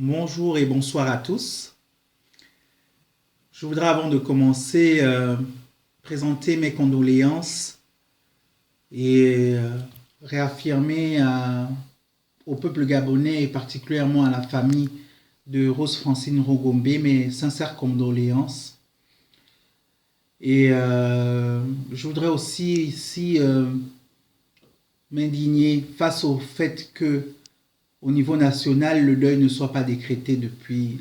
Bonjour et bonsoir à tous. Je voudrais avant de commencer présenter mes condoléances et réaffirmer au peuple gabonais et particulièrement à la famille de Rose Francine Rogombe mes sincères condoléances. Et je voudrais aussi ici m'indigner face au fait que au niveau national, le deuil ne soit pas décrété depuis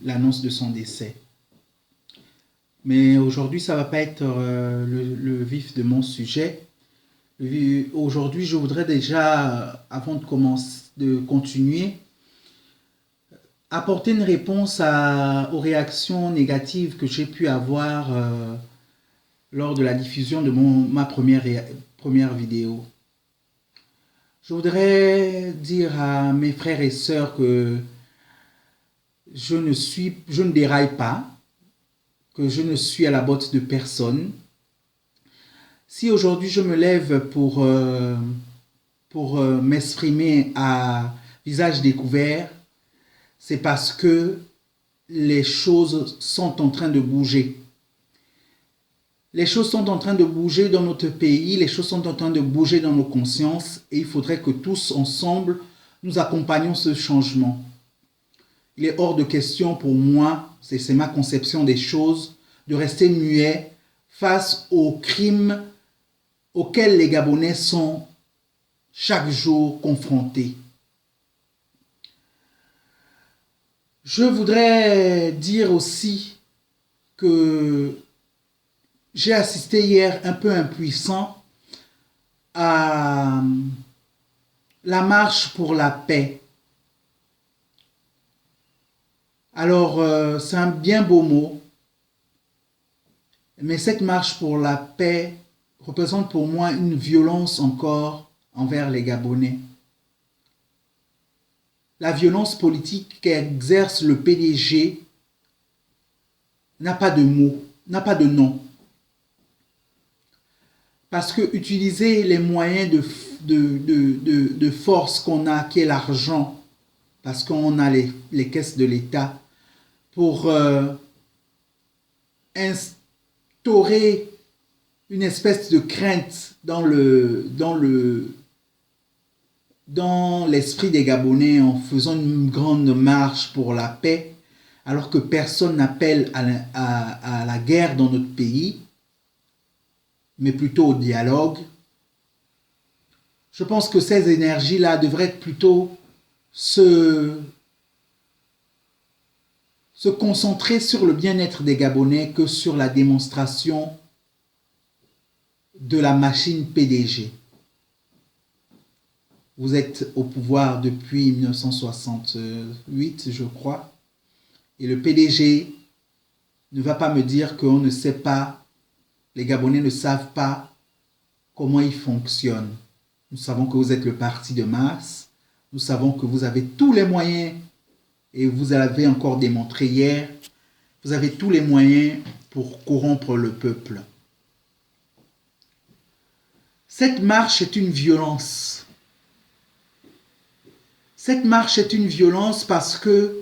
l'annonce de son décès. Mais aujourd'hui, ça ne va pas être le vif de mon sujet. Aujourd'hui, je voudrais déjà, avant de continuer, apporter une réponse aux réactions négatives que j'ai pu avoir lors de la diffusion de ma première vidéo. Je voudrais dire à mes frères et sœurs que je ne déraille pas, que je ne suis à la botte de personne. Si aujourd'hui je me lève pour m'exprimer à visage découvert, c'est parce que les choses sont en train de bouger. Les choses sont en train de bouger dans notre pays, les choses sont en train de bouger dans nos consciences et il faudrait que tous ensemble, nous accompagnions ce changement. Il est hors de question pour moi, c'est ma conception des choses, de rester muet face aux crimes auxquels les Gabonais sont chaque jour confrontés. Je voudrais dire aussi que j'ai assisté hier un peu impuissant à la marche pour la paix. Alors, c'est un bien beau mot, mais cette marche pour la paix représente pour moi une violence encore envers les Gabonais. La violence politique qu'exerce le PDG n'a pas de mots, n'a pas de nom. Parce que utiliser les moyens de force qu'on a, qui est l'argent, parce qu'on a les caisses de l'État, pour instaurer une espèce de crainte dans l'esprit des Gabonais en faisant une grande marche pour la paix, alors que personne n'appelle à la guerre dans notre pays, mais plutôt au dialogue. Je pense que ces énergies-là devraient plutôt se concentrer sur le bien-être des Gabonais que sur la démonstration de la machine PDG. Vous êtes au pouvoir depuis 1968, je crois, et le PDG ne va pas me dire qu'on ne sait pas, les Gabonais ne savent pas comment il fonctionne. Nous savons que vous êtes le parti de masse, nous savons que vous avez tous les moyens, et vous l'avez encore démontré hier, vous avez tous les moyens pour corrompre le peuple. Cette marche est une violence. Cette marche est une violence parce que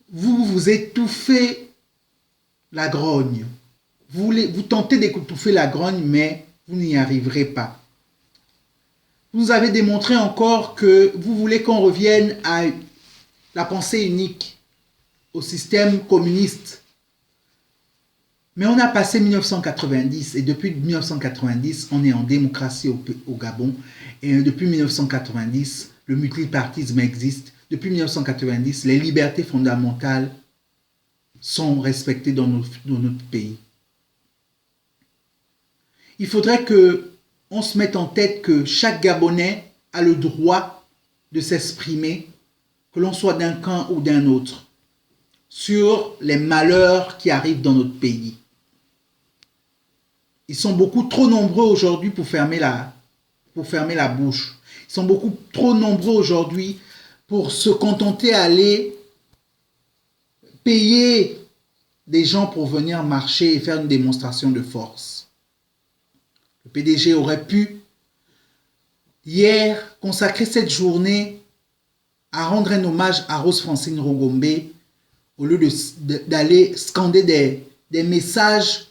vous étouffez la grogne. Vous tentez d'étouffer la grogne, mais vous n'y arriverez pas. Vous avez démontré encore que vous voulez qu'on revienne à la pensée unique, au système communiste. Mais on a passé 1990 et depuis 1990, on est en démocratie au Gabon. Et depuis 1990, le multipartisme existe. Depuis 1990, les libertés fondamentales sont respectées dans notre pays. Il faudrait qu'on se mette en tête que chaque Gabonais a le droit de s'exprimer, que l'on soit d'un camp ou d'un autre, sur les malheurs qui arrivent dans notre pays. Ils sont beaucoup trop nombreux aujourd'hui pour fermer la bouche. Ils sont beaucoup trop nombreux aujourd'hui pour se contenter d'aller payer des gens pour venir marcher et faire une démonstration de force. Le PDG aurait pu, hier, consacrer cette journée à rendre un hommage à Rose Francine Rogombe au lieu d'aller scander des messages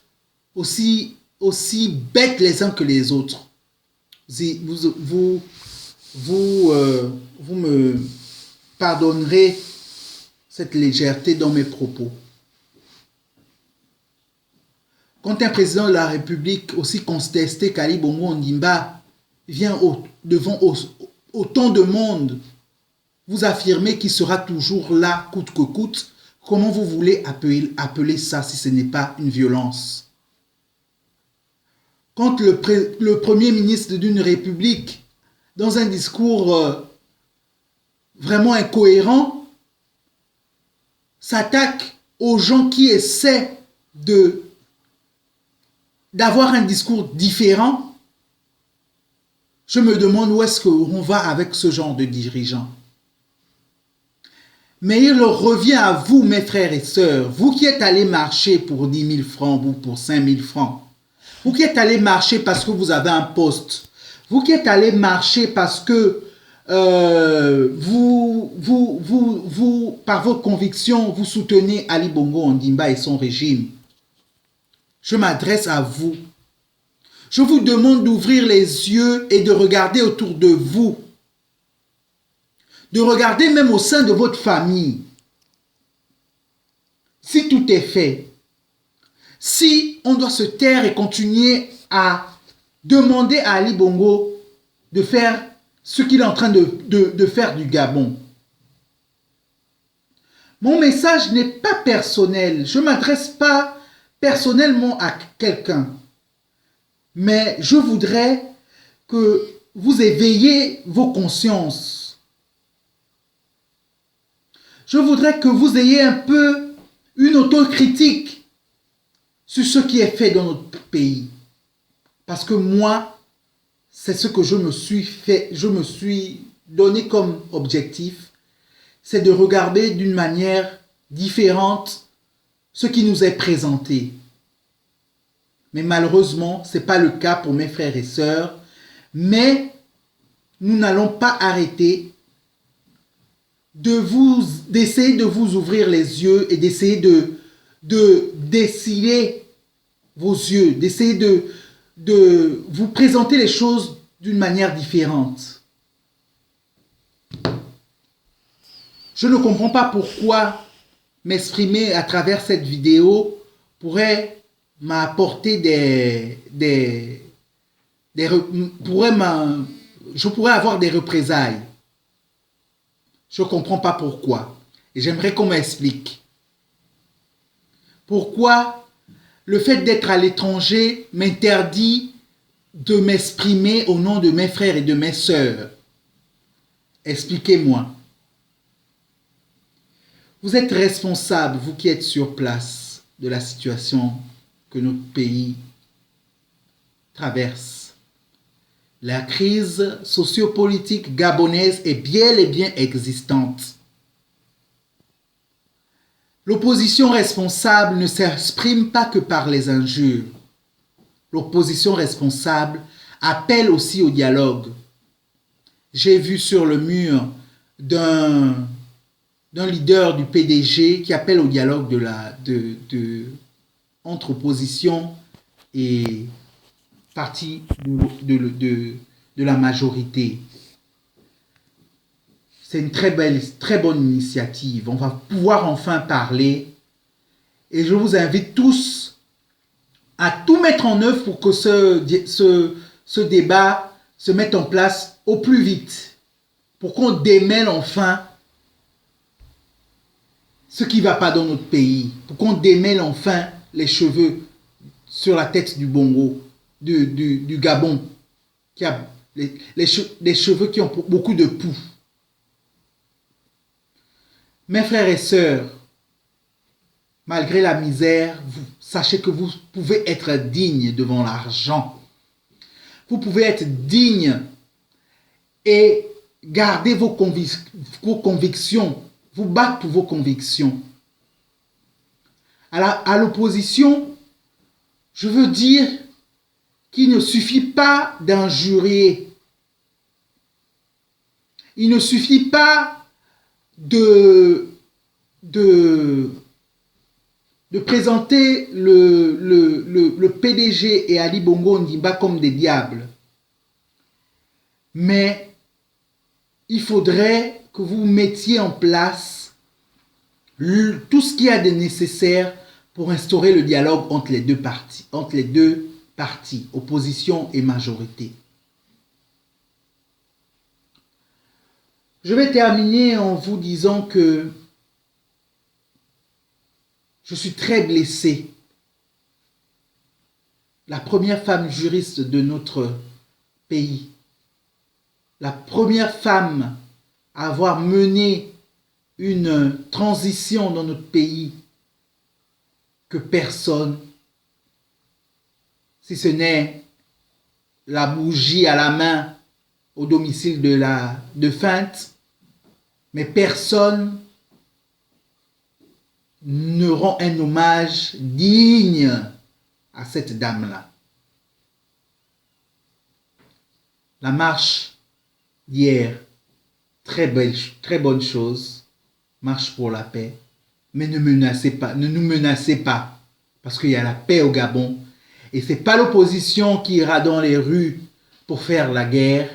aussi bêtes les uns que les autres. Vous me pardonnerez cette légèreté dans mes propos. Quand un président de la République aussi contesté qu'Ali Bongo Ondimba vient devant autant de monde vous affirmez qu'il sera toujours là coûte que coûte, comment vous voulez appeler ça si ce n'est pas une violence? Quand le premier ministre d'une république, dans un discours vraiment incohérent, s'attaque aux gens qui essaient d'avoir un discours différent, je me demande où est-ce qu'on va avec ce genre de dirigeants. Mais il revient à vous, mes frères et sœurs, vous qui êtes allés marcher pour 10 000 francs ou pour 5 000 francs, vous qui êtes allés marcher parce que vous avez un poste, vous qui êtes allés marcher parce que par vos convictions, vous soutenez Ali Bongo Ondimba et son régime. Je m'adresse à vous. Je vous demande d'ouvrir les yeux et de regarder autour de vous. De regarder même au sein de votre famille. Si tout est fait. Si on doit se taire et continuer à demander à Ali Bongo de faire ce qu'il est en train de faire du Gabon. Mon message n'est pas personnel. Je ne m'adresse pas personnellement à quelqu'un. Mais je voudrais que vous éveillez vos consciences. Je voudrais que vous ayez un peu une autocritique sur ce qui est fait dans notre pays. Parce que moi, c'est ce que je me suis donné comme objectif, c'est de regarder d'une manière différente ce qui nous est présenté. Mais malheureusement, ce n'est pas le cas pour mes frères et sœurs. Mais nous n'allons pas arrêter d'essayer de vous ouvrir les yeux et d'essayer de dessiner vos yeux, d'essayer de vous présenter les choses d'une manière différente. Je ne comprends pas pourquoi m'exprimer à travers cette vidéo pourrait m'apporter je pourrais avoir des représailles. Je ne comprends pas pourquoi. Et j'aimerais qu'on m'explique. Pourquoi le fait d'être à l'étranger m'interdit de m'exprimer au nom de mes frères et de mes sœurs? Expliquez-moi. Vous êtes responsable, vous qui êtes sur place, de la situation que notre pays traverse. La crise sociopolitique gabonaise est bel et bien existante. L'opposition responsable ne s'exprime pas que par les injures. L'opposition responsable appelle aussi au dialogue. J'ai vu sur le mur d'un leader du PDG qui appelle au dialogue entre opposition et partie de la majorité. C'est une très bonne initiative. On va pouvoir enfin parler. Et je vous invite tous à tout mettre en œuvre pour que ce débat se mette en place au plus vite. Pour qu'on démêle enfin ce qui ne va pas dans notre pays. Pour qu'on démêle enfin les cheveux sur la tête du Bongo. Du Gabon, qui a les cheveux qui ont beaucoup de poux. Mes frères et sœurs, malgré la misère, sachez que vous pouvez être digne devant l'argent. Vous pouvez être digne et garder vos convictions, vous battre pour vos convictions. À l'opposition, je veux dire qu'il ne suffit pas d'injurier. Il ne suffit pas de, de, de présenter le PDG et Ali Bongo Ondimba comme des diables. Mais il faudrait que vous mettiez en place tout ce qu'il y a de nécessaire pour instaurer le dialogue entre les deux partis, opposition et majorité. Je vais terminer en vous disant que je suis très blessé. La première femme juriste de notre pays, la première femme à avoir mené une transition dans notre pays, que personne, si ce n'est la bougie à la main au domicile de la défunte, mais personne ne rend un hommage digne à cette dame-là. La marche d'hier, très bonne chose, marche pour la paix, mais ne nous menacez pas, parce qu'il y a la paix au Gabon, et ce n'est pas l'opposition qui ira dans les rues pour faire la guerre,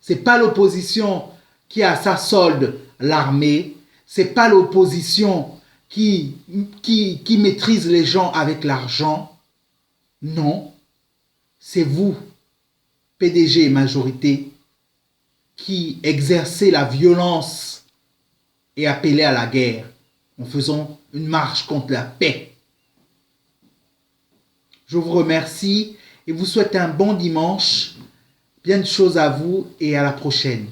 ce n'est pas l'opposition qui a à sa solde l'armée, ce n'est pas l'opposition qui maîtrise les gens avec l'argent. Non, c'est vous, PDG et majorité, qui exercez la violence et appelez à la guerre en faisant une marche contre la paix. Je vous remercie et vous souhaite un bon dimanche. Bien de choses à vous et à la prochaine.